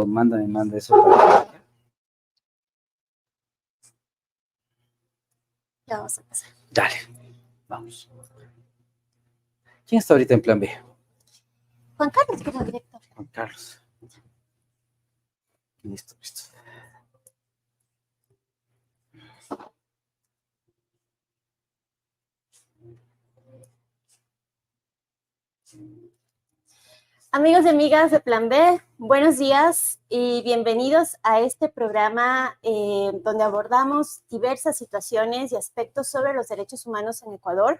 rato me manda eso. Ya vamos a empezar. Dale, vamos. ¿Quién está ahorita en plan B? Juan Carlos, como director. Juan Carlos. Listo, listo. Amigos y amigas de Plan B, buenos días y bienvenidos a este programa donde abordamos diversas situaciones y aspectos sobre los derechos humanos en Ecuador.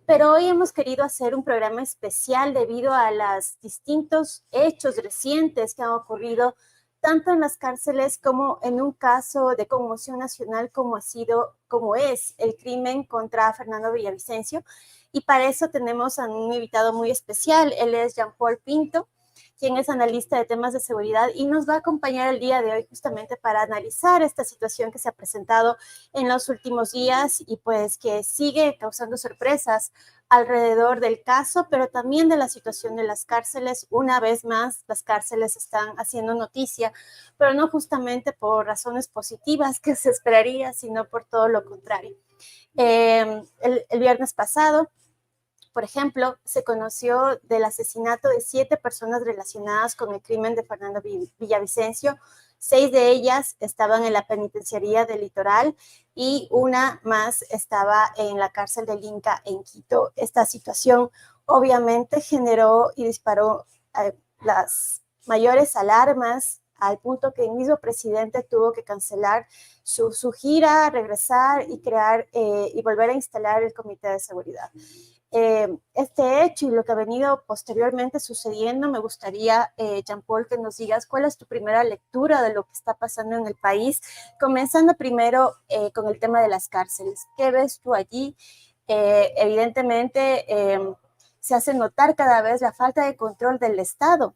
Pero hoy hemos querido hacer un programa especial debido a los distintos hechos recientes que han ocurrido tanto en las cárceles como en un caso de conmoción nacional como es el crimen contra Fernando Villavicencio. Y para eso tenemos a un invitado muy especial. Él es Jean-Paul Pinto, quien es analista de temas de seguridad y nos va a acompañar el día de hoy justamente para analizar esta situación que se ha presentado en los últimos días y pues que sigue causando sorpresas alrededor del caso, pero también de la situación de las cárceles. Una vez más, las cárceles están haciendo noticia, pero no justamente por razones positivas que se esperaría, sino por todo lo contrario. El viernes pasado, por ejemplo, se conoció del asesinato de 7 personas relacionadas con el crimen de Fernando Villavicencio. 6 de ellas estaban en la penitenciaría del Litoral y una más estaba en la cárcel del Inca en Quito. Esta situación obviamente generó y disparó las mayores alarmas al punto que el mismo presidente tuvo que cancelar su gira, regresar y crear y volver a instalar el Comité de Seguridad. Este hecho y lo que ha venido posteriormente sucediendo, me gustaría, Jean-Paul, que nos digas cuál es tu primera lectura de lo que está pasando en el país, comenzando primero con el tema de las cárceles. ¿Qué ves tú allí? Evidentemente, se hace notar cada vez la falta de control del Estado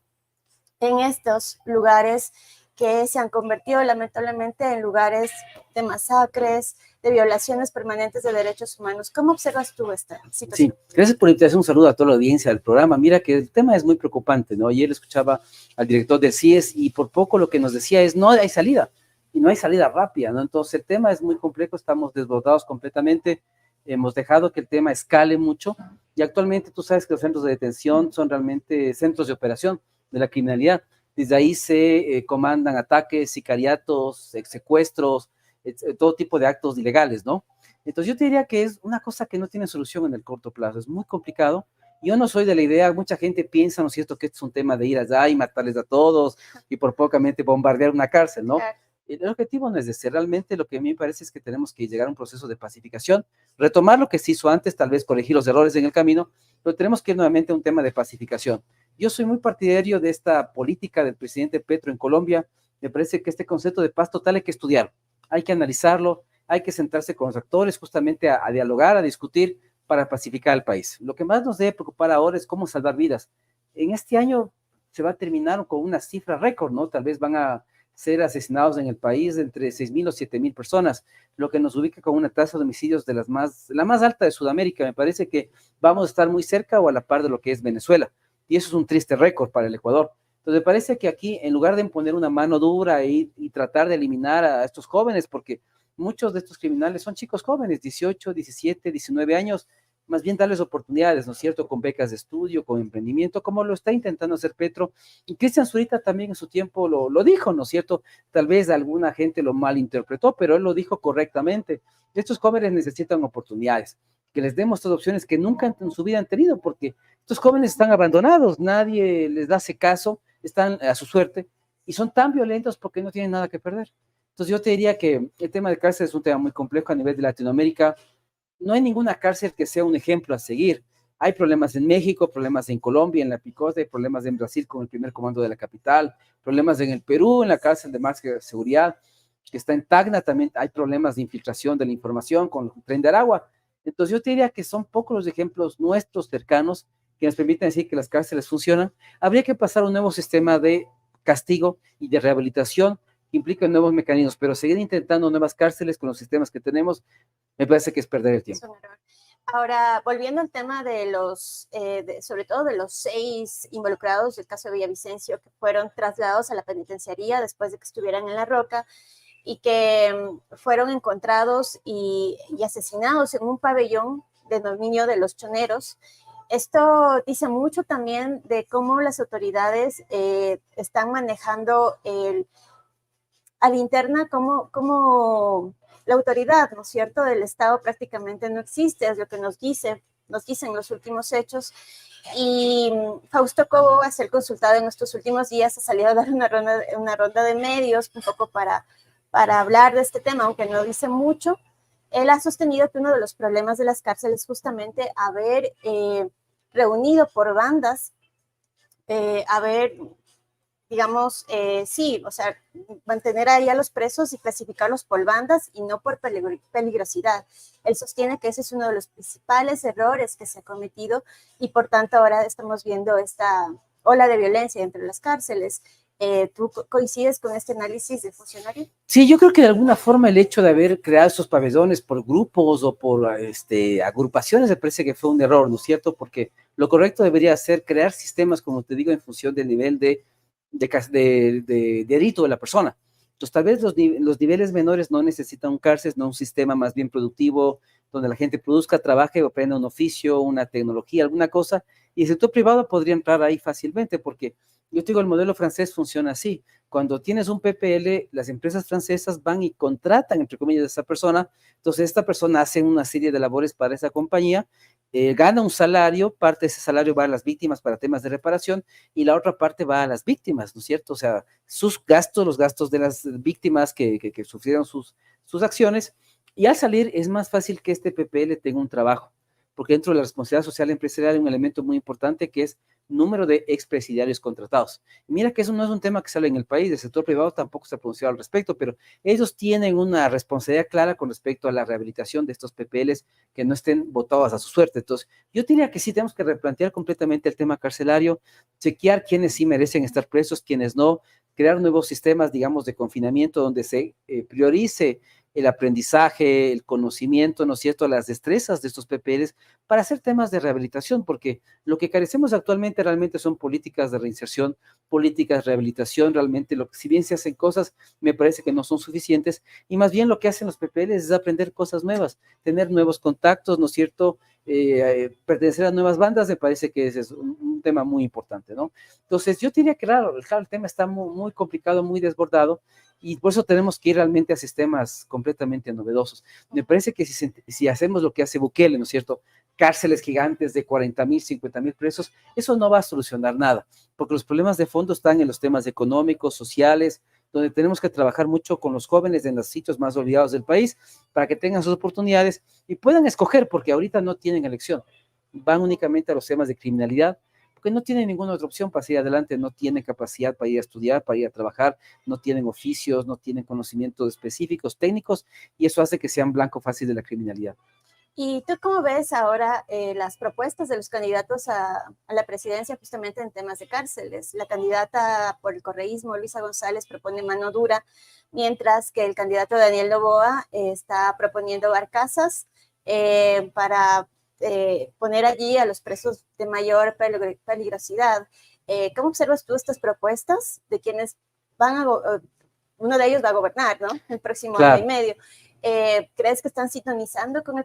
en estos lugares que se han convertido lamentablemente en lugares de masacres, de violaciones permanentes de derechos humanos. ¿Cómo observas tú esta situación? Sí, gracias por la invitación, un saludo a toda la audiencia del programa. Mira que el tema es muy preocupante, ¿no? Ayer escuchaba al director del CIES y por poco lo que nos decía es no hay salida, y no hay salida rápida, ¿no? Entonces el tema es muy complejo, estamos desbordados completamente, hemos dejado que el tema escale mucho y actualmente tú sabes que los centros de detención son realmente centros de operación de la criminalidad. Desde ahí se comandan ataques, sicariatos, secuestros, todo tipo de actos ilegales, ¿no? Entonces yo te diría que es una cosa que no tiene solución en el corto plazo, es muy complicado. Yo no soy de la idea, mucha gente piensa, ¿no es cierto?, que esto es un tema de ir allá y matarles a todos y por pocamente bombardear una cárcel, ¿no? Claro. El objetivo no es ese, realmente lo que a mí me parece es que tenemos que llegar a un proceso de pacificación, retomar lo que se hizo antes, tal vez corregir los errores en el camino, pero tenemos que ir nuevamente a un tema de pacificación. Yo soy muy partidario de esta política del presidente Petro en Colombia, me parece que este concepto de paz total hay que estudiarlo, hay que analizarlo, hay que sentarse con los actores justamente a dialogar, a discutir para pacificar el país. Lo que más nos debe preocupar ahora es cómo salvar vidas. En este año se va a terminar con una cifra récord, ¿no? Tal vez van a ser asesinados en el país entre 6,000 o 7,000 personas, lo que nos ubica con una tasa de homicidios de la más alta de Sudamérica. Me parece que vamos a estar muy cerca o a la par de lo que es Venezuela. Y eso es un triste récord para el Ecuador. Entonces me parece que aquí, en lugar de poner una mano dura y tratar de eliminar a estos jóvenes, porque muchos de estos criminales son chicos jóvenes, 18, 17, 19 años, más bien darles oportunidades, ¿no es cierto?, con becas de estudio, con emprendimiento, como lo está intentando hacer Petro. Y Cristian Zurita también en su tiempo lo dijo, ¿no es cierto? Tal vez alguna gente lo malinterpretó, pero él lo dijo correctamente. Estos jóvenes necesitan oportunidades, que les demos estas opciones que nunca en su vida han tenido, porque estos jóvenes están abandonados, nadie les hace caso, están a su suerte, y son tan violentos porque no tienen nada que perder. Entonces yo te diría que el tema de cárcel es un tema muy complejo a nivel de Latinoamérica. No hay ninguna cárcel que sea un ejemplo a seguir. Hay problemas en México, problemas en Colombia, en la Picota, hay problemas en Brasil con el primer comando de la capital, problemas en el Perú, en la cárcel de máxima seguridad, que está en Tacna, también hay problemas de infiltración de la información con el Tren de Aragua. Entonces yo te diría que son pocos los ejemplos nuestros cercanos que nos permiten decir que las cárceles funcionan. Habría que pasar un nuevo sistema de castigo y de rehabilitación que implica nuevos mecanismos, pero seguir intentando nuevas cárceles con los sistemas que tenemos, me parece que es perder el tiempo. Ahora, volviendo al tema de sobre todo de los 6 involucrados del caso de Villavicencio, que fueron trasladados a la penitenciaría después de que estuvieran en La Roca y que fueron encontrados y asesinados en un pabellón de dominio de los choneros. Esto dice mucho también de cómo las autoridades están manejando a la interna, cómo la autoridad, ¿no es cierto?, del Estado prácticamente no existe, es lo que nos dicen los últimos hechos. Y Fausto Cobo, a ser consultado en estos últimos días, ha salido a dar una ronda de medios un poco para hablar de este tema, aunque no dice mucho. Él ha sostenido que uno de los problemas de las cárceles es justamente haber reunido por bandas, haber, digamos, sí, o sea, mantener ahí a los presos y clasificarlos por bandas y no por peligrosidad. Él sostiene que ese es uno de los principales errores que se ha cometido y por tanto ahora estamos viendo esta ola de violencia entre las cárceles. ¿Tú coincides con este análisis de funcionario? Sí, yo creo que de alguna forma el hecho de haber creado estos pabellones por grupos o por agrupaciones me parece que fue un error, ¿no es cierto? Porque lo correcto debería ser crear sistemas, como te digo, en función del nivel de delito de la persona. Entonces, tal vez los niveles menores no necesitan un cárcel, no un sistema más bien productivo, donde la gente produzca, trabaje o aprenda un oficio, una tecnología, alguna cosa, y el sector privado podría entrar ahí fácilmente, porque yo te digo, el modelo francés funciona así. Cuando tienes un PPL, las empresas francesas van y contratan, entre comillas, a esa persona. Entonces, esta persona hace una serie de labores para esa compañía, gana un salario, parte de ese salario va a las víctimas para temas de reparación y la otra parte va a las víctimas, ¿no es cierto? O sea, sus gastos, los gastos de las víctimas que sufrieron sus acciones. Y al salir es más fácil que este PPL tenga un trabajo, porque dentro de la responsabilidad social empresarial hay un elemento muy importante que es número de expresidiarios contratados. Y mira que eso no es un tema que sale en el país, el sector privado tampoco se ha pronunciado al respecto, pero ellos tienen una responsabilidad clara con respecto a la rehabilitación de estos PPLs que no estén votados a su suerte. Entonces, yo diría que sí tenemos que replantear completamente el tema carcelario, chequear quiénes sí merecen estar presos, quiénes no, crear nuevos sistemas, digamos, de confinamiento donde se priorice el aprendizaje, el conocimiento, ¿no es cierto?, las destrezas de estos PPLs para hacer temas de rehabilitación, porque lo que carecemos actualmente realmente son políticas de reinserción, políticas de rehabilitación, realmente, si bien se hacen cosas, me parece que no son suficientes, y más bien lo que hacen los PPLs es aprender cosas nuevas, tener nuevos contactos, ¿no es cierto?, pertenecer a nuevas bandas, me parece que ese es un tema muy importante, ¿no? Entonces, yo diría que, claro, el tema está muy complicado, muy desbordado, y por eso tenemos que ir realmente a sistemas completamente novedosos. Me parece que si hacemos lo que hace Bukele, ¿no es cierto?, cárceles gigantes de 40,000, 50,000 presos, eso no va a solucionar nada, porque los problemas de fondo están en los temas económicos, sociales, donde tenemos que trabajar mucho con los jóvenes en los sitios más olvidados del país para que tengan sus oportunidades y puedan escoger, porque ahorita no tienen elección, van únicamente a los temas de criminalidad, porque no tienen ninguna otra opción para seguir adelante, no tienen capacidad para ir a estudiar, para ir a trabajar, no tienen oficios, no tienen conocimientos específicos, técnicos, y eso hace que sean blanco fácil de la criminalidad. ¿Y tú cómo ves ahora las propuestas de los candidatos a la presidencia justamente en temas de cárceles? La candidata por el correísmo, Luisa González, propone mano dura, mientras que el candidato Daniel Noboa está proponiendo barcazas para poner allí a los presos de mayor peligrosidad. ¿Cómo observas tú estas propuestas de quienes uno de ellos va a gobernar, ¿no?, el próximo año y medio? ¿Crees que están sintonizando con el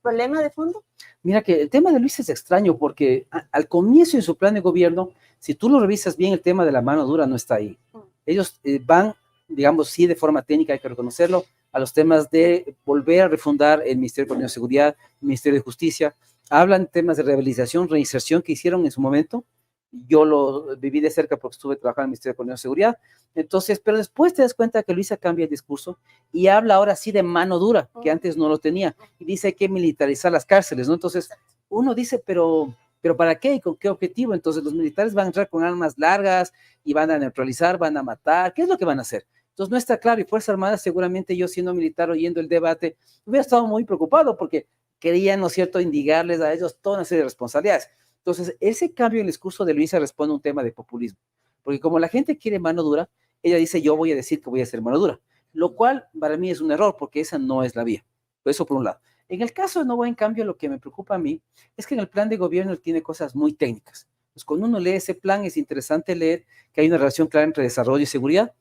problema de fondo? Mira que el tema de Luis es extraño porque al comienzo de su plan de gobierno, si tú lo revisas bien, el tema de la mano dura no está ahí. Ellos van, digamos, sí, de forma técnica, hay que reconocerlo, a los temas de volver a refundar el Ministerio de Seguridad, el Ministerio de Justicia. Hablan temas de rehabilitación, reinserción que hicieron en su momento. Yo lo viví de cerca porque estuve trabajando en el Ministerio de Seguridad. Entonces, pero después te das cuenta que Luisa cambia el discurso y habla ahora sí de mano dura, que antes no lo tenía, y dice hay que militarizar las cárceles, ¿no? Entonces, uno dice, pero ¿para qué y con qué objetivo? Entonces, los militares van a entrar con armas largas y van a neutralizar, van a matar, ¿qué es lo que van a hacer? Entonces, no está claro, y Fuerzas Armadas, seguramente yo siendo militar oyendo el debate, hubiera estado muy preocupado porque querían, ¿no es cierto?, indicarles a ellos toda una serie de responsabilidades. Entonces, ese cambio en el discurso de Luisa responde a un tema de populismo, porque como la gente quiere mano dura, ella dice, yo voy a decir que voy a hacer mano dura, lo cual para mí es un error, porque esa no es la vía. Eso por un lado. En el caso de Novoa, en cambio, lo que me preocupa a mí es que en el plan de gobierno él tiene cosas muy técnicas. Pues cuando uno lee ese plan es interesante leer que hay una relación clara entre desarrollo y seguridad.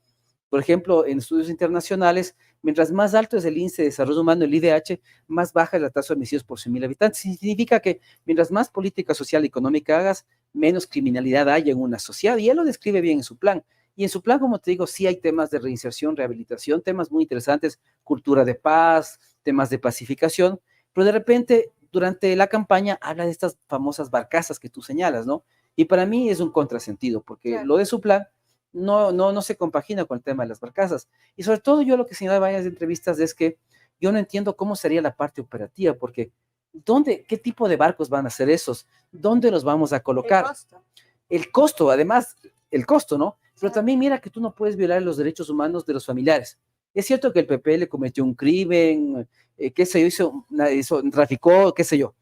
Por ejemplo, en estudios internacionales, mientras más alto es el índice de desarrollo humano, el IDH, más baja es la tasa de homicidios por 100.000 habitantes. Significa que mientras más política social y económica hagas, menos criminalidad hay en una sociedad. Y él lo describe bien en su plan. Y en su plan, como te digo, sí hay temas de reinserción, rehabilitación, temas muy interesantes, cultura de paz, temas de pacificación, pero de repente, durante la campaña, habla de estas famosas barcazas que tú señalas, ¿no? Y para mí es un contrasentido, porque Claro. lo de su plan no se compagina con el tema de las barcazas. Y sobre todo yo lo que señalaba en varias entrevistas es que yo no entiendo cómo sería la parte operativa, porque ¿qué tipo de barcos van a ser esos? ¿Dónde los vamos a colocar? El costo, además, el costo, ¿no? Pero también mira que tú no puedes violar los derechos humanos de los familiares. Es cierto que el PPL cometió un crimen, qué sé yo, traficó, qué sé yo,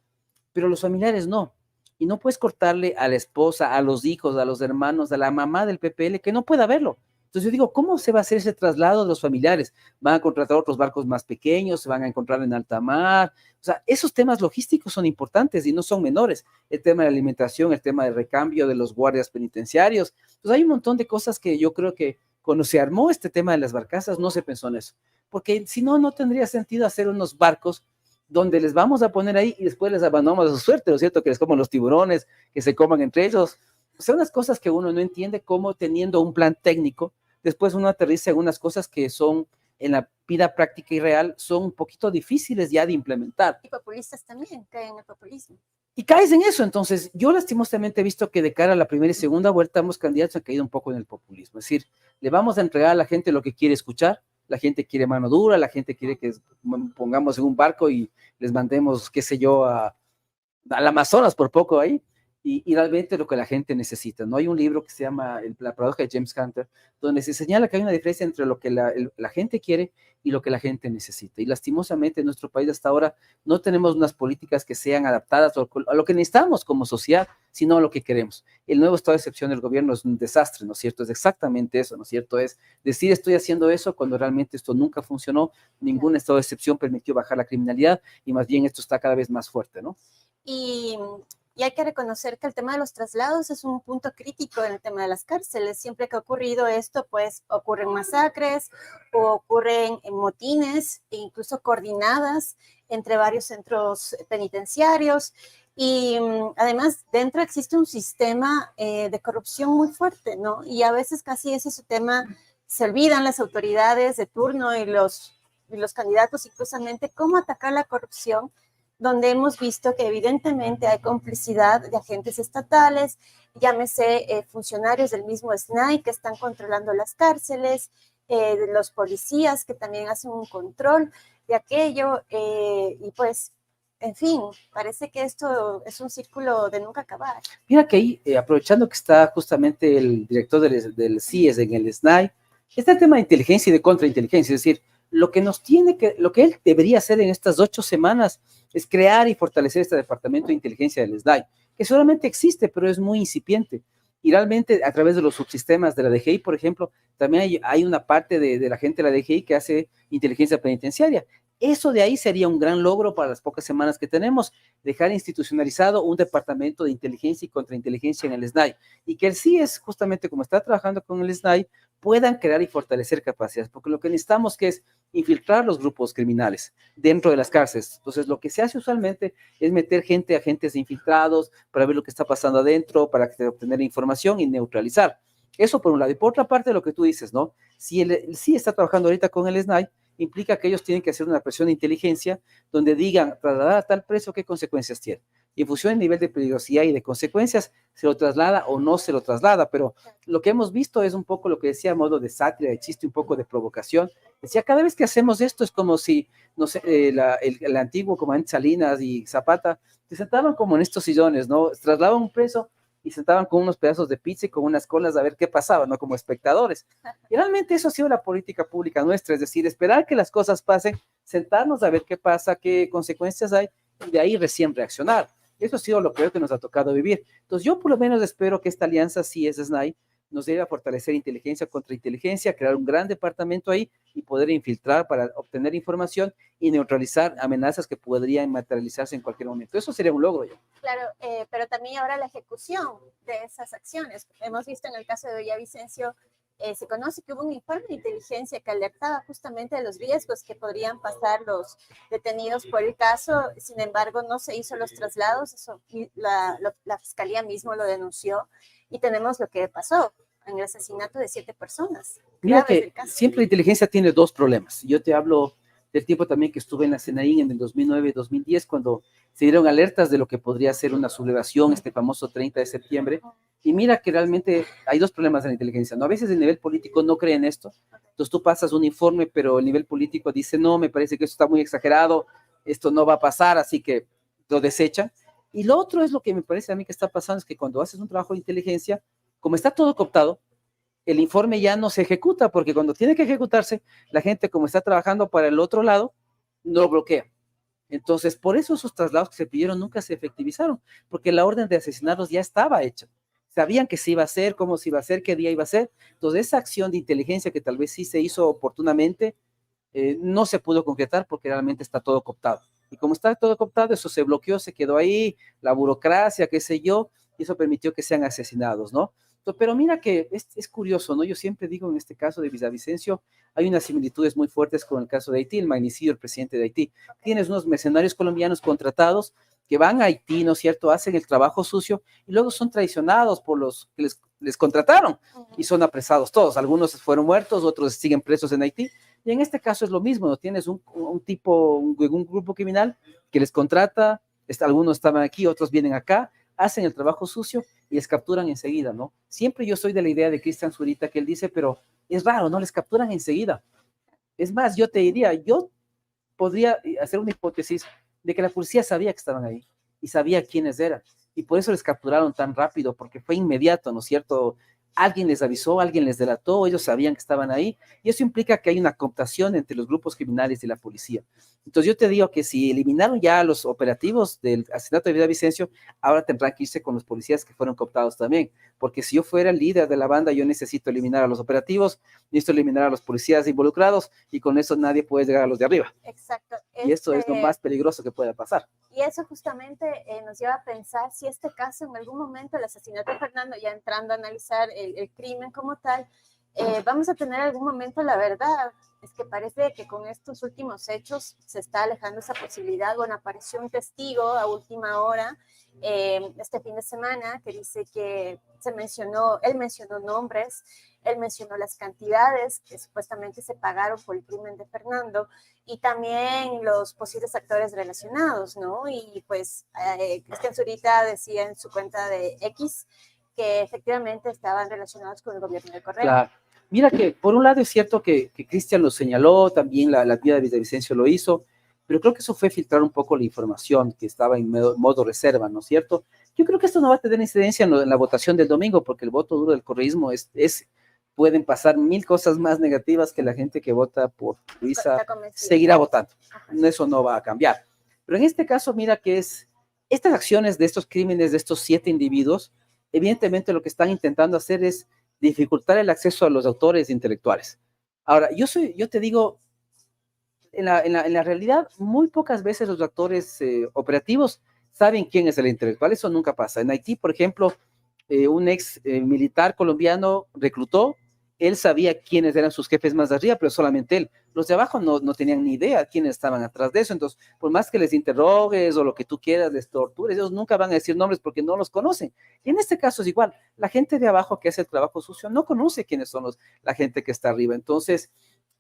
pero los familiares no. Y no puedes cortarle a la esposa, a los hijos, a los hermanos, a la mamá del PPL, que no pueda verlo. Entonces yo digo, ¿cómo se va a hacer ese traslado de los familiares? ¿Van a contratar otros barcos más pequeños? ¿Se van a encontrar en alta mar? O sea, esos temas logísticos son importantes y no son menores. El tema de la alimentación, el tema del recambio de los guardias penitenciarios. Entonces hay un montón de cosas que yo creo que cuando se armó este tema de las barcazas no se pensó en eso. Porque si no, no tendría sentido hacer unos barcos donde les vamos a poner ahí y después les abandonamos a su suerte, ¿no es cierto? Que les coman los tiburones, que se coman entre ellos. O sea, unas cosas que uno no entiende cómo teniendo un plan técnico, después uno aterriza en unas cosas que son en la vida práctica y real, son un poquito difíciles ya de implementar. Y populistas también caen en el populismo. Y caes en eso. Entonces, yo lastimosamente he visto que de cara a la primera y segunda vuelta, ambos candidatos han caído un poco en el populismo. Es decir, le vamos a entregar a la gente lo que quiere escuchar, la gente quiere mano dura, la gente quiere que pongamos en un barco y les mandemos, qué sé yo, al Amazonas por poco ahí, y realmente lo que la gente necesita, ¿no? Hay un libro que se llama La paradoja de James Hunter, donde se señala que hay una diferencia entre lo que la gente quiere y lo que la gente necesita. Y lastimosamente en nuestro país hasta ahora no tenemos unas políticas que sean adaptadas a lo que necesitamos como sociedad, sino a lo que queremos. El nuevo estado de excepción del gobierno es un desastre, ¿no es cierto? Es exactamente eso, ¿no es cierto? Es decir, estoy haciendo eso cuando realmente esto nunca funcionó, ningún estado de excepción permitió bajar la criminalidad y más bien esto está cada vez más fuerte, ¿no? Y hay que reconocer que el tema de los traslados es un punto crítico en el tema de las cárceles. Siempre que ha ocurrido esto, pues ocurren masacres o ocurren motines, e incluso coordinadas entre varios centros penitenciarios. Y además, dentro existe un sistema de corrupción muy fuerte, ¿no? Y a veces casi ese tema se olvidan las autoridades de turno y los candidatos, inclusamente, cómo atacar la corrupción, donde hemos visto que evidentemente hay complicidad de agentes estatales, llámese funcionarios del mismo SNAI que están controlando las cárceles, de los policías que también hacen un control de aquello, y pues, en fin, parece que esto es un círculo de nunca acabar. Mira que ahí, aprovechando que está justamente el director del CIES en el SNAI, está el tema de inteligencia y de contrainteligencia, es decir, lo que él debería hacer en estas 8 semanas es crear y fortalecer este departamento de inteligencia del SNAI, que solamente existe, pero es muy incipiente. Y realmente a través de los subsistemas de la DGI, por ejemplo, también hay una parte de la gente de la DGI que hace inteligencia penitenciaria. Eso de ahí sería un gran logro para las pocas semanas que tenemos, dejar institucionalizado un departamento de inteligencia y contrainteligencia en el SNAI, y que el CIES, justamente como está trabajando con el SNAI, puedan crear y fortalecer capacidades, porque lo que necesitamos que es infiltrar los grupos criminales dentro de las cárceles. Entonces, lo que se hace usualmente es meter agentes infiltrados para ver lo que está pasando adentro, para obtener información y neutralizar. Eso por un lado. Y por otra parte, lo que tú dices, ¿no? Si el CIES está trabajando ahorita con el SNAI, implica que ellos tienen que hacer una presión de inteligencia donde digan, trasladar a tal preso, ¿qué consecuencias tiene? Y en función del nivel de peligrosidad y de consecuencias, se lo traslada o no se lo traslada, pero lo que hemos visto es un poco lo que decía a modo de sátira, de chiste, un poco de provocación. Decía, cada vez que hacemos esto es como si, no sé, el antiguo comandante Salinas y Zapata se sentaban como en estos sillones, ¿no? Trasladaban un preso y sentaban con unos pedazos de pizza y con unas colas a ver qué pasaba, ¿no? Como espectadores. Y realmente eso ha sido la política pública nuestra, es decir, esperar que las cosas pasen, sentarnos a ver qué pasa, qué consecuencias hay, y de ahí recién reaccionar. Eso ha sido lo peor que nos ha tocado vivir. Entonces yo por lo menos espero que esta alianza CIES-SNAI nos debe fortalecer inteligencia contra inteligencia, crear un gran departamento ahí y poder infiltrar para obtener información y neutralizar amenazas que podrían materializarse en cualquier momento. Eso sería un logro ya. Claro, pero también ahora la ejecución de esas acciones. Hemos visto en el caso de Villavicencio, se conoce que hubo un informe de inteligencia que alertaba justamente de los riesgos que podrían pasar los detenidos por el caso. Sin embargo, no se hizo los traslados, eso la fiscalía mismo lo denunció y tenemos lo que pasó en el asesinato de 7 personas. Mira que siempre la inteligencia tiene dos problemas. Yo te hablo del tiempo también que estuve en la CNI en el 2009-2010, cuando se dieron alertas de lo que podría ser una sublevación, este famoso 30 de septiembre. Y mira que realmente hay dos problemas en la inteligencia, ¿no? A veces el nivel político no cree en esto, entonces tú pasas un informe, pero el nivel político dice, no, me parece que esto está muy exagerado, esto no va a pasar, así que lo desechan. Y lo otro es lo que me parece a mí que está pasando, es que cuando haces un trabajo de inteligencia, como está todo cooptado, el informe ya no se ejecuta, porque cuando tiene que ejecutarse, la gente como está trabajando para el otro lado, no lo bloquea. Entonces, por eso esos traslados que se pidieron nunca se efectivizaron, porque la orden de asesinarlos ya estaba hecha. Sabían que se iba a hacer, cómo se iba a hacer, qué día iba a ser. Entonces, esa acción de inteligencia que tal vez sí se hizo oportunamente, no se pudo concretar porque realmente está todo cooptado. Y como está todo cooptado, eso se bloqueó, se quedó ahí, la burocracia, qué sé yo, y eso permitió que sean asesinados, ¿no? Pero mira que es curioso, ¿no? Yo siempre digo en este caso de Villavicencio, hay unas similitudes muy fuertes con el caso de Haití, el magnicidio del presidente de Haití. Tienes unos mercenarios colombianos contratados que van a Haití, ¿no es cierto? Hacen el trabajo sucio y luego son traicionados por los que les contrataron y son apresados todos. Algunos fueron muertos, otros siguen presos en Haití. Y en este caso es lo mismo, ¿no? Tienes un grupo criminal que les contrata, algunos estaban aquí, otros vienen acá, hacen el trabajo sucio y les capturan enseguida, ¿no? Siempre yo soy de la idea de Cristian Zurita que él dice, pero es raro, ¿no? Les capturan enseguida. Es más, yo te diría, yo podría hacer una hipótesis de que la policía sabía que estaban ahí y sabía quiénes eran y por eso les capturaron tan rápido, porque fue inmediato, ¿no es cierto? Alguien les avisó, alguien les delató, ellos sabían que estaban ahí y eso implica que hay una cooptación entre los grupos criminales y la policía. Entonces yo te digo que si eliminaron ya los operativos del asesinato de Villavicencio, ahora tendrán que irse con los policías que fueron cooptados también, porque si yo fuera el líder de la banda, yo necesito eliminar a los operativos, necesito eliminar a los policías involucrados y con eso nadie puede llegar a los de arriba. Exacto. Y esto es lo más peligroso que pueda pasar. Y eso justamente nos lleva a pensar si este caso, en algún momento, el asesinato de Fernando, ya entrando a analizar el crimen como tal, vamos a tener algún momento la verdad. Es que parece que con estos últimos hechos se está alejando esa posibilidad. Bueno, apareció un testigo a última hora este fin de semana que dice que él mencionó nombres, él mencionó las cantidades que supuestamente se pagaron por el crimen de Fernando y también los posibles actores relacionados, ¿no? Y pues Cristian Zurita decía en su cuenta de X que efectivamente estaban relacionados con el gobierno de Correa. Claro. Mira que por un lado es cierto que Cristian lo señaló, también la vida de Villavicencio lo hizo, pero creo que eso fue filtrar un poco la información que estaba en modo reserva, ¿no es cierto? Yo creo que esto no va a tener incidencia en la votación del domingo, porque el voto duro del correísmo pueden pasar 1000 cosas más negativas que la gente que vota por Luisa seguirá votando. Eso no va a cambiar. Pero en este caso, mira que estas acciones de estos crímenes de estos 7 individuos, evidentemente lo que están intentando hacer es dificultar el acceso a los autores intelectuales. Ahora, yo te digo, en la realidad, muy pocas veces los actores operativos saben quién es el intelectual, eso nunca pasa. En Haití, por ejemplo, un ex militar colombiano reclutó, él sabía quiénes eran sus jefes más de arriba, pero solamente él. Los de abajo no tenían ni idea quiénes estaban atrás de eso, entonces, por más que les interrogues o lo que tú quieras, les tortures, ellos nunca van a decir nombres porque no los conocen. Y en este caso es igual, la gente de abajo que hace el trabajo sucio no conoce quiénes son la gente que está arriba. Entonces,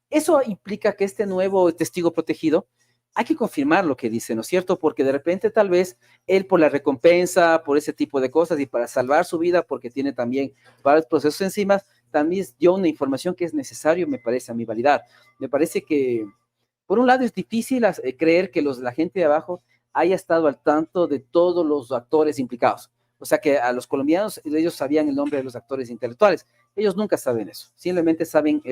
eso implica que este nuevo testigo protegido hay que confirmar lo que dice, ¿no es cierto? Porque de repente tal vez él por la recompensa, por ese tipo de cosas y para salvar su vida, porque tiene también varios procesos encima, también dio una información que es necesario, me parece a mí validar. Me parece que, por un lado, es difícil creer que la gente de abajo haya estado al tanto de todos los actores implicados. O sea que a los colombianos, ellos sabían el nombre de los actores intelectuales. Ellos nunca saben eso. Simplemente saben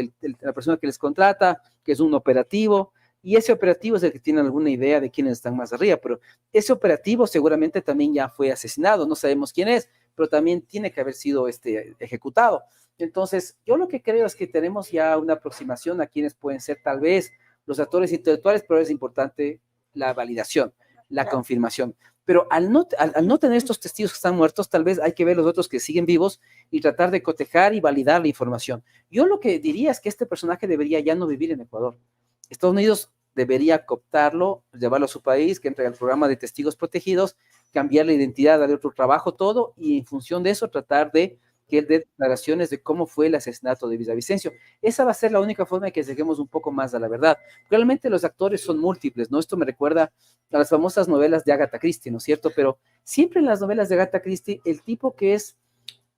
la persona que les contrata, que es un operativo, y ese operativo es el que tiene alguna idea de quiénes están más arriba, pero ese operativo seguramente también ya fue asesinado, no sabemos quién es, pero también tiene que haber sido ejecutado. Entonces, yo lo que creo es que tenemos ya una aproximación a quienes pueden ser tal vez los actores intelectuales, pero es importante la validación, la confirmación. Pero al no tener estos testigos que están muertos, tal vez hay que ver los otros que siguen vivos y tratar de cotejar y validar la información. Yo lo que diría es que este personaje debería ya no vivir en Ecuador. Estados Unidos debería cooptarlo, llevarlo a su país, que entre al programa de testigos protegidos, cambiar la identidad, darle otro trabajo, todo, y en función de eso tratar de que él dé declaraciones de cómo fue el asesinato de Villavicencio. Esa va a ser la única forma de que lleguemos un poco más a la verdad. Realmente los actores son múltiples, ¿no? Esto me recuerda a las famosas novelas de Agatha Christie, ¿no es cierto? Pero siempre en las novelas de Agatha Christie, el tipo que es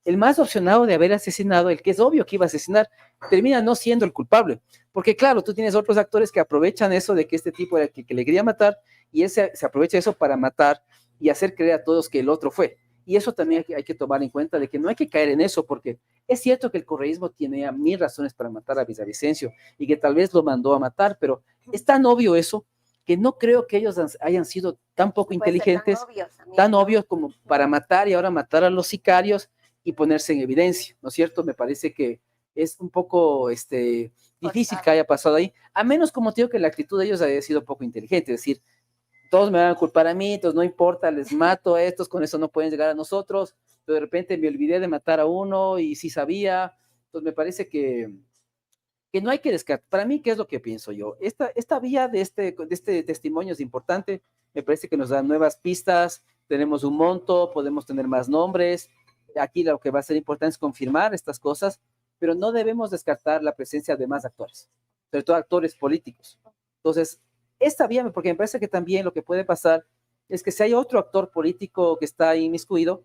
el más opcionado de haber asesinado, el que es obvio que iba a asesinar, termina no siendo el culpable. Porque claro, tú tienes otros actores que aprovechan eso de que este tipo era el que le quería matar y él se aprovecha eso para matar y hacer creer a todos que el otro fue. Y eso también hay que tomar en cuenta de que no hay que caer en eso, porque es cierto que el correísmo tiene 1000 razones para matar a Villavicencio y que tal vez lo mandó a matar, pero es tan obvio eso que no creo que ellos hayan sido tan poco inteligentes, tan obvios como para matar y ahora matar a los sicarios y ponerse en evidencia, ¿no es cierto? Me parece que es un poco difícil que haya pasado ahí, a menos como te digo que la actitud de ellos haya sido poco inteligente, es decir, todos me van a culpar a mí, entonces no importa, les mato a estos, con eso no pueden llegar a nosotros, pero de repente me olvidé de matar a uno y sí sabía, entonces me parece que no hay que descartar. Para mí, ¿qué es lo que pienso yo? Esta vía de este testimonio es importante, me parece que nos da nuevas pistas, tenemos un monto, podemos tener más nombres, aquí lo que va a ser importante es confirmar estas cosas, pero no debemos descartar la presencia de más actores, sobre todo actores políticos. Entonces, esta vía, porque me parece que también lo que puede pasar es que si hay otro actor político que está inmiscuido,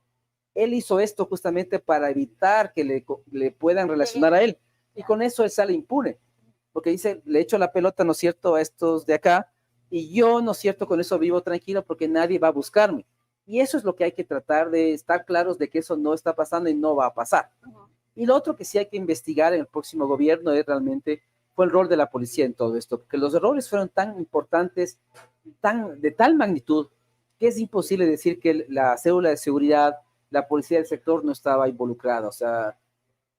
él hizo esto justamente para evitar que le puedan relacionar a él, y con eso él sale impune, porque dice, le echo la pelota, ¿no es cierto?, a estos de acá, y yo, ¿no es cierto?, con eso vivo tranquilo porque nadie va a buscarme. Y eso es lo que hay que tratar de estar claros de que eso no está pasando y no va a pasar. Y lo otro que sí hay que investigar en el próximo gobierno es realmente fue el rol de la policía en todo esto, porque los errores fueron tan importantes, de tal magnitud, que es imposible decir que la célula de seguridad, la policía del sector no estaba involucrada. O sea,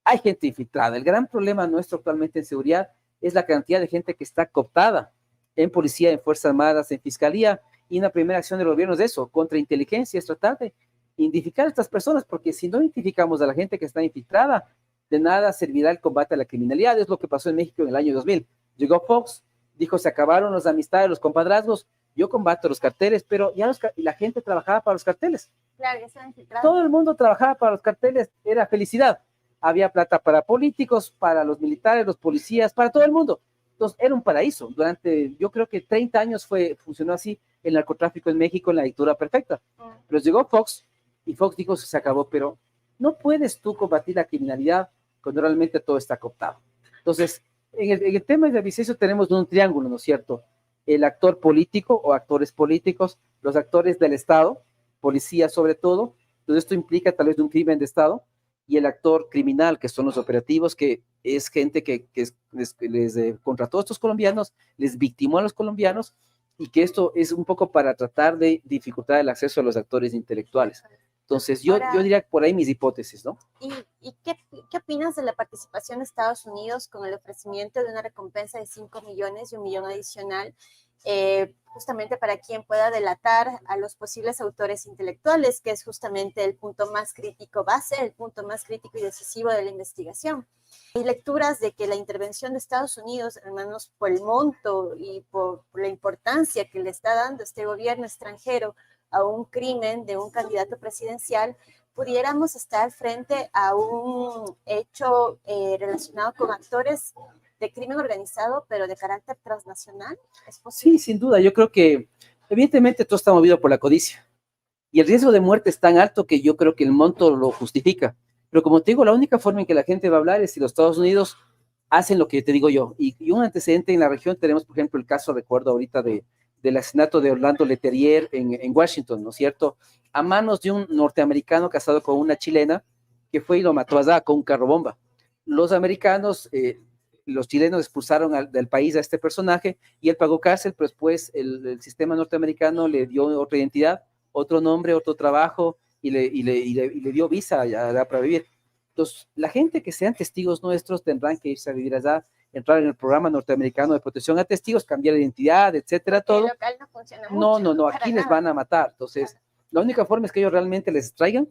hay gente infiltrada. El gran problema nuestro actualmente en seguridad es la cantidad de gente que está cooptada en policía, en Fuerzas Armadas, en Fiscalía, y una primera acción del gobierno es eso, contrainteligencia, es tratar de identificar a estas personas, porque si no identificamos a la gente que está infiltrada, de nada servirá el combate a la criminalidad. Es lo que pasó en México en el año 2000. Llegó Fox, dijo, se acabaron las amistades, los compadrazgos, yo combato los carteles, pero ya la gente trabajaba para los carteles. Claro, ya están infiltrados. Todo el mundo trabajaba para los carteles, era felicidad. Había plata para políticos, para los militares, los policías, para todo el mundo. Entonces, era un paraíso. Durante, yo creo que 30 años funcionó así el narcotráfico en México en la dictadura perfecta. Pero llegó Fox, y Fox dijo, se acabó, pero no puedes tú combatir la criminalidad cuando realmente todo está cooptado. Entonces, en el tema de Vicencio tenemos un triángulo, ¿no es cierto? El actor político o actores políticos, los actores del Estado, policía sobre todo, entonces esto implica tal vez de un crimen de Estado, y el actor criminal, que son los operativos, que es gente que les contrató a estos colombianos, les victimó a los colombianos, y que esto es un poco para tratar de dificultar el acceso a los actores intelectuales. Entonces, yo diría por ahí mis hipótesis, ¿no? ¿Y qué opinas de la participación de Estados Unidos con el ofrecimiento de una recompensa de 5 millones y 1 millón adicional, justamente para quien pueda delatar a los posibles autores intelectuales, que es justamente el punto más crítico, va a ser el punto más crítico y decisivo de la investigación? Hay lecturas de que la intervención de Estados Unidos, al menos por el monto y por la importancia que le está dando este gobierno extranjero a un crimen de un candidato presidencial, pudiéramos estar frente a un hecho relacionado con actores de crimen organizado, pero de carácter transnacional. ¿Es posible? Sí, sin duda. Yo creo que evidentemente todo está movido por la codicia y el riesgo de muerte es tan alto que yo creo que el monto lo justifica. Pero como te digo, la única forma en que la gente va a hablar es si los Estados Unidos hacen lo que te digo yo. Y un antecedente en la región tenemos, por ejemplo, el caso, recuerdo ahorita, del asesinato de Orlando Letelier en Washington, ¿no es cierto? A manos de un norteamericano casado con una chilena que fue y lo mató allá con un carro bomba. Los americanos, los chilenos expulsaron del país a este personaje y él pagó cárcel, pero después el sistema norteamericano le dio otra identidad, otro nombre, otro trabajo y le dio visa ya para vivir. Entonces, la gente que sean testigos nuestros tendrán que irse a vivir allá, entrar en el programa norteamericano de protección a testigos, cambiar de identidad, etcétera, Porque todo. el local no funciona No, mucho, no, para aquí les nada. van a matar. Entonces, la única forma es que ellos realmente les traigan,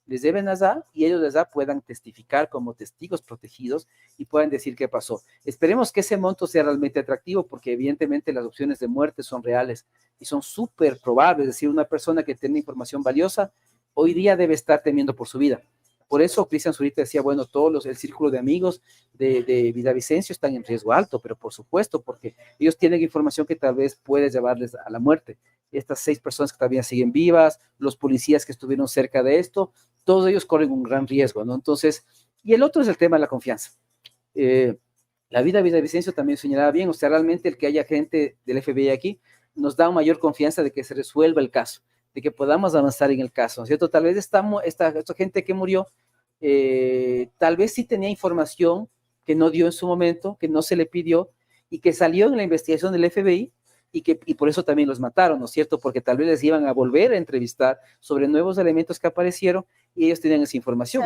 les lleven allá y ellos allá puedan testificar como testigos protegidos y puedan decir qué pasó. Esperemos que ese monto sea realmente atractivo porque evidentemente las opciones de muerte son reales y son súper probables. Es decir, una persona que tiene información valiosa hoy día debe estar temiendo por su vida. Por eso Cristian Zurita decía, bueno, el círculo de amigos de Villavicencio están en riesgo alto, pero por supuesto, porque ellos tienen información que tal vez puede llevarles a la muerte. Estas 6 personas que todavía siguen vivas, los policías que estuvieron cerca de esto, todos ellos corren un gran riesgo, ¿no? Entonces, y el otro es el tema de la confianza. La vida de Villavicencio también señalaba bien, o sea, realmente el que haya gente del FBI aquí nos da mayor confianza de que se resuelva el caso, de que podamos avanzar en el caso, ¿no es cierto? Tal vez esta gente que murió, tal vez sí tenía información que no dio en su momento, que no se le pidió y que salió en la investigación del FBI y por eso también los mataron, ¿no es cierto? Porque tal vez les iban a volver a entrevistar sobre nuevos elementos que aparecieron y ellos tenían esa información.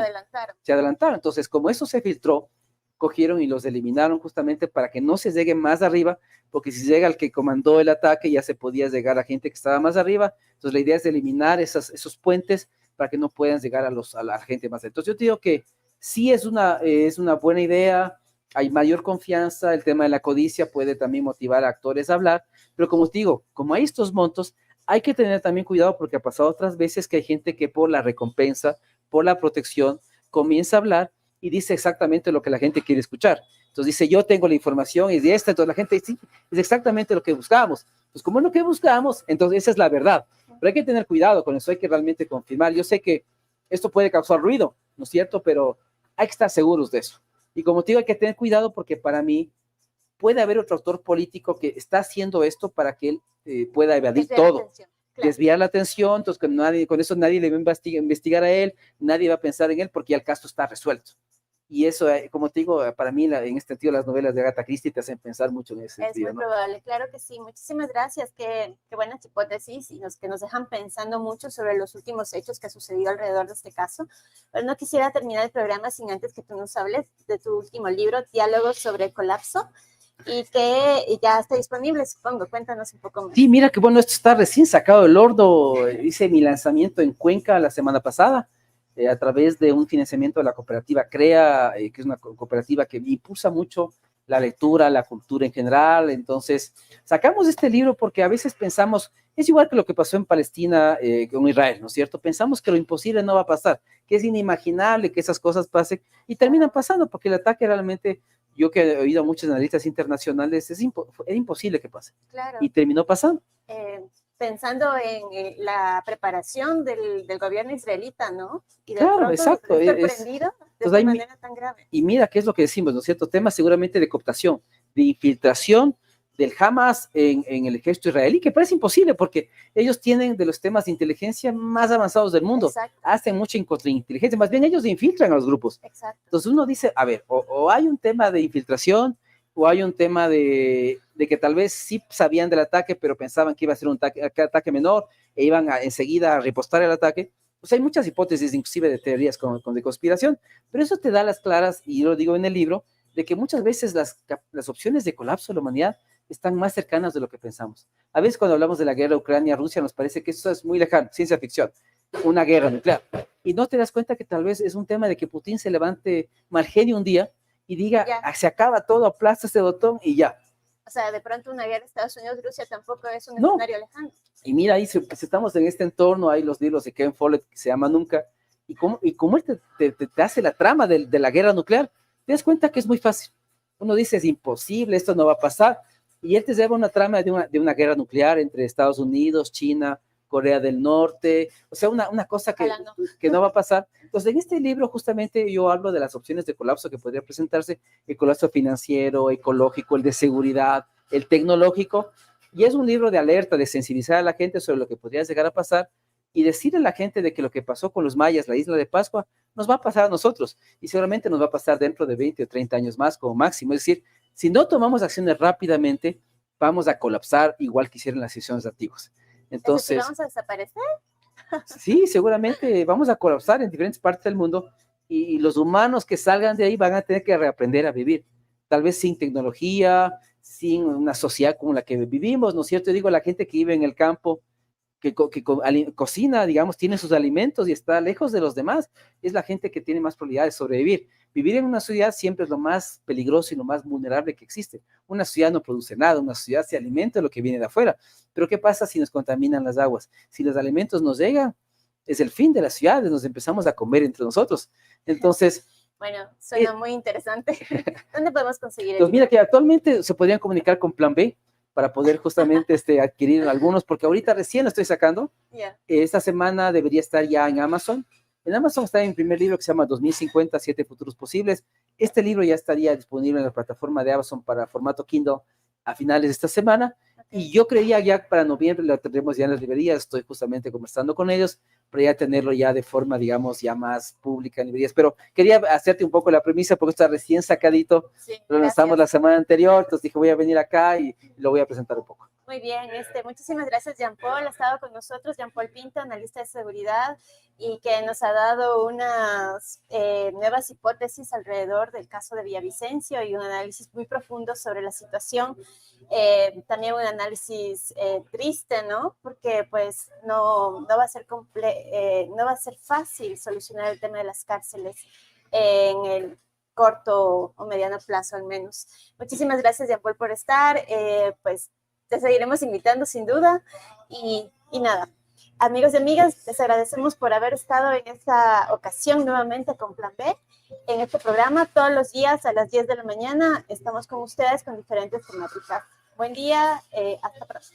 Se adelantaron. Entonces, como eso se filtró, cogieron y los eliminaron justamente para que no se llegue más arriba, porque si llega el que comandó el ataque ya se podía llegar a gente que estaba más arriba. Entonces, la idea es eliminar esos puentes para que no puedan llegar a la gente más. Entonces, yo te digo que sí es una buena idea, hay mayor confianza, el tema de la codicia puede también motivar a actores a hablar, pero como te digo, como hay estos montos, hay que tener también cuidado porque ha pasado otras veces que hay gente que por la recompensa, por la protección, comienza a hablar y dice exactamente lo que la gente quiere escuchar. Entonces dice, yo tengo la información y de esta, entonces la gente dice, sí, es exactamente lo que buscábamos. Pues como es lo que buscábamos, entonces esa es la verdad. Pero hay que tener cuidado con eso, hay que realmente confirmar. Yo sé que esto puede causar ruido, ¿no es cierto? Pero hay que estar seguros de eso. Y como te digo, hay que tener cuidado porque para mí puede haber otro actor político que está haciendo esto para que él pueda evadir todo. Claro. Desviar la atención, entonces con eso nadie le va a investigar a él, nadie va a pensar en él porque ya el caso está resuelto. Y eso, como te digo, para mí en este sentido las novelas de Agatha Christie te hacen pensar mucho en ese sentido. Es muy probable, claro que sí. Muchísimas gracias, qué buenas hipótesis y que nos dejan pensando mucho sobre los últimos hechos que ha sucedido alrededor de este caso. Pero no quisiera terminar el programa sin antes que tú nos hables de tu último libro, Diálogos sobre colapso, y que ya está disponible, supongo. Cuéntanos un poco más. Sí, mira que bueno, esto está recién sacado del horno. Hice mi lanzamiento en Cuenca la semana pasada a través de un financiamiento de la cooperativa CREA, que es una cooperativa que impulsa mucho la lectura, la cultura en general. Entonces, sacamos este libro porque a veces pensamos, es igual que lo que pasó en Palestina con Israel, ¿no es cierto? Pensamos que lo imposible no va a pasar, que es inimaginable que esas cosas pasen y terminan pasando porque el ataque realmente... Yo que he oído a muchos analistas internacionales, era imposible que pase. Claro. Y terminó pasando. Pensando en la preparación del gobierno israelita, ¿no? Y de claro, pronto exacto. sorprendido de esta manera tan grave. Y mira qué es lo que decimos, ¿no es cierto? Temas seguramente de cooptación, de infiltración del Hamas en el ejército israelí, que parece imposible porque ellos tienen de los temas de inteligencia más avanzados del mundo. Exacto. Hacen mucha contrainteligencia, más bien ellos infiltran a los grupos. Exacto. Entonces uno dice, a ver, o hay un tema de infiltración, o hay un tema de que tal vez sí sabían del ataque, pero pensaban que iba a ser un ataque menor, e iban enseguida a repostar el ataque. Pues hay muchas hipótesis, inclusive de teorías de conspiración, pero eso te da las claras, y yo lo digo en el libro, de que muchas veces las opciones de colapso de la humanidad están más cercanas de lo que pensamos. A veces cuando hablamos de la guerra Ucrania-Rusia nos parece que eso es muy lejano, ciencia ficción, una guerra nuclear. Y no te das cuenta que tal vez es un tema de que Putin se levante mal genio un día y diga, se acaba todo, aplasta ese botón y ya. O sea, de pronto una guerra Estados Unidos-Rusia tampoco es un escenario lejano. Y mira, ahí si estamos en este entorno, hay los libros de Ken Follett que se llama Nunca, y cómo él te hace la trama de la guerra nuclear, te das cuenta que es muy fácil. Uno dice, es imposible, esto no va a pasar, y él te lleva una trama de una guerra nuclear entre Estados Unidos, China, Corea del Norte, o sea, una cosa que no va a pasar. Entonces, en este libro justamente yo hablo de las opciones de colapso que podría presentarse, el colapso financiero, ecológico, el de seguridad, el tecnológico, y es un libro de alerta, de sensibilizar a la gente sobre lo que podría llegar a pasar y decirle a la gente de que lo que pasó con los mayas, la isla de Pascua, nos va a pasar a nosotros y seguramente nos va a pasar dentro de 20 o 30 años más como máximo. Es decir, si no tomamos acciones rápidamente, vamos a colapsar igual que hicieron las sesiones antiguas. Entonces, ¿vamos a desaparecer? Sí, seguramente vamos a colapsar en diferentes partes del mundo y los humanos que salgan de ahí van a tener que reaprender a vivir, tal vez sin tecnología, sin una sociedad como la que vivimos, ¿no es cierto? Yo digo, la gente que vive en el campo, cocina, digamos, tiene sus alimentos y está lejos de los demás, es la gente que tiene más probabilidad de sobrevivir. Vivir en una ciudad siempre es lo más peligroso y lo más vulnerable que existe. Una ciudad no produce nada, una ciudad se alimenta de lo que viene de afuera. Pero ¿qué pasa si nos contaminan las aguas? Si los alimentos nos llegan, es el fin de las ciudades, nos empezamos a comer entre nosotros. Entonces, bueno, suena muy interesante. ¿Dónde podemos conseguir el pues libro? mira que actualmente se podrían comunicar con Plan B para poder justamente adquirir algunos, porque ahorita recién lo estoy sacando. Yeah. Esta semana debería estar ya en Amazon. En Amazon está mi primer libro que se llama 2050, 7 futuros posibles. Este libro ya estaría disponible en la plataforma de Amazon para formato Kindle a finales de esta semana. Okay. Y yo creía ya para noviembre lo tendremos ya en las librerías. Estoy justamente conversando con ellos para ya tenerlo ya de forma, digamos, ya más pública en librerías. Pero quería hacerte un poco la premisa porque está recién sacadito. Sí, lo lanzamos la semana anterior, entonces dije voy a venir acá y lo voy a presentar un poco. Muy bien, muchísimas gracias, Jean Paul. Ha estado con nosotros Jean Paul Pinto, analista de seguridad, y que nos ha dado unas nuevas hipótesis alrededor del caso de Villavicencio y un análisis muy profundo sobre la situación. También un análisis triste, ¿no? Porque pues no va a ser no va a ser fácil solucionar el tema de las cárceles en el corto o mediano plazo al menos. Muchísimas gracias, Jean Paul, por estar. Pues te seguiremos invitando sin duda y nada, amigos y amigas, les agradecemos por haber estado en esta ocasión nuevamente con Plan B en este programa. Todos los días a las 10 de la mañana estamos con ustedes con diferentes temáticas. Buen día, hasta pronto.